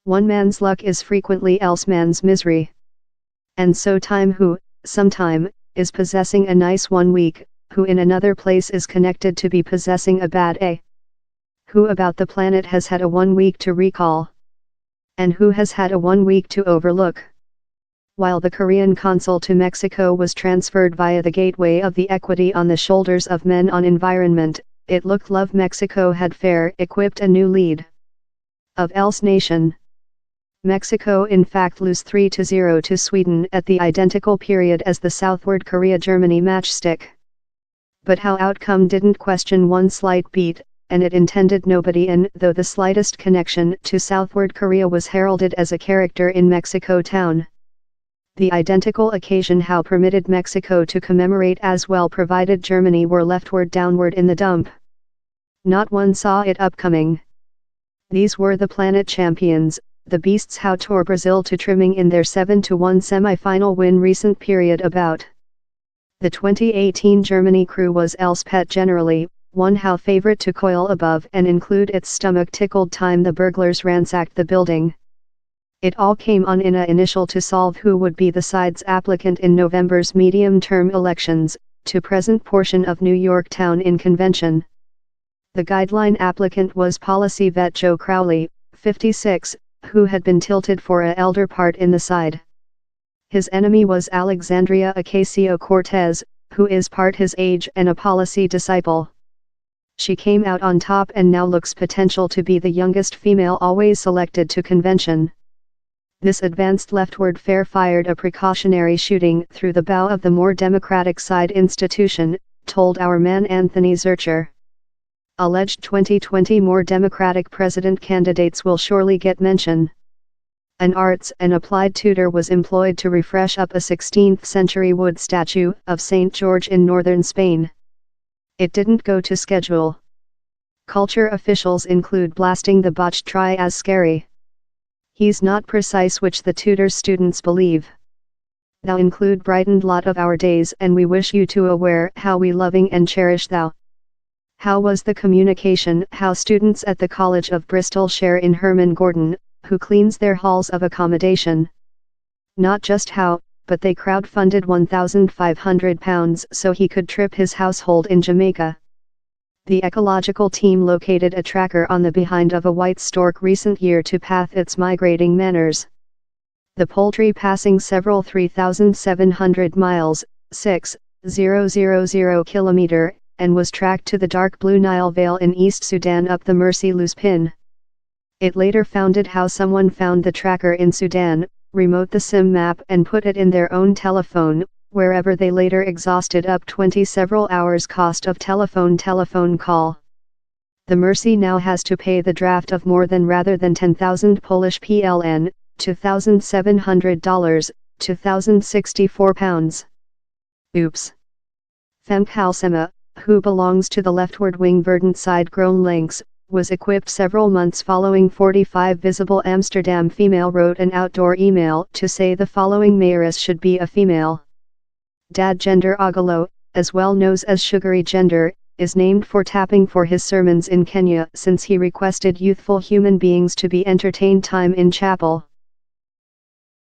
One man's luck is frequently else man's misery. And so time who, sometime, is possessing a nice 1 week, who in another place is connected to be possessing a bad a. Who about the planet has had a 1 week to recall? And who has had a 1 week to overlook? While the Korean consul to Mexico was transferred via the gateway of the equity on the shoulders of men on environment, it looked Love Mexico had fair equipped a new lead. Of else nation. Mexico in fact lose 3-0 to Sweden at the identical period as the southward Korea-Germany matchstick. But how outcome didn't question one slight beat, and it intended nobody in, though the slightest connection to southward Korea was heralded as a character in Mexico town. The identical occasion how permitted Mexico to commemorate as well provided Germany were leftward downward in the dump. Not one saw it upcoming. These were the planet champions, the beasts how tore Brazil to trimming in their 7-1 semi-final win recent period about. The 2018 Germany crew was else pet generally, one how favorite to coil above and include its stomach tickled time the burglars ransacked the building. It all came on in a initial to solve who would be the side's applicant in November's medium-term elections, to present portion of New York town in convention. The guideline applicant was policy vet Joe Crowley, 56, who had been tilted for a elder part in the side. His enemy was Alexandria Ocasio-Cortez, who is part his age and a policy disciple. She came out on top and now looks potential to be the youngest female always selected to convention. This advanced leftward fare fired a precautionary shooting through the bow of the more democratic side institution, told our man Anthony Zurcher. Alleged 2020 more democratic president candidates will surely get mention. An arts and applied tutor was employed to refresh up a 16th-century wood statue of St. George in northern Spain. It didn't go to schedule. Culture officials include blasting the botched try as scary. He's not precise which the tutor's students believe. Thou include brightened lot of our days and we wish you to aware how we loving and cherish thou. How was the communication how students at the College of Bristol share in Herman Gordon, who cleans their halls of accommodation? Not just how, but they crowdfunded £1,500 so he could trip his household in Jamaica. The ecological team located a tracker on the behind of a white stork recent year to path its migrating manners. The poultry passing several 3,700 miles, 6,000 kilometer, and was tracked to the dark blue Nile Vale in East Sudan up the Mercy Loose pin. It later founded how someone found the tracker in Sudan, remote the SIM map and put it in their own telephone, wherever they later exhausted up 20 several hours cost of telephone call. The Mercy now has to pay the draft of more than rather than 10,000 Polish PLN, $2,700, £2,064. Oops. Femke Halsema, who belongs to the leftward wing verdant side-grown lynx, was equipped several months following 45 visible Amsterdam female wrote an outdoor email to say the following mayoress should be a female. Dad Gender Ogolo, as well known as Sugary Gender, is named for tapping for his sermons in Kenya since he requested youthful human beings to be entertained time in chapel.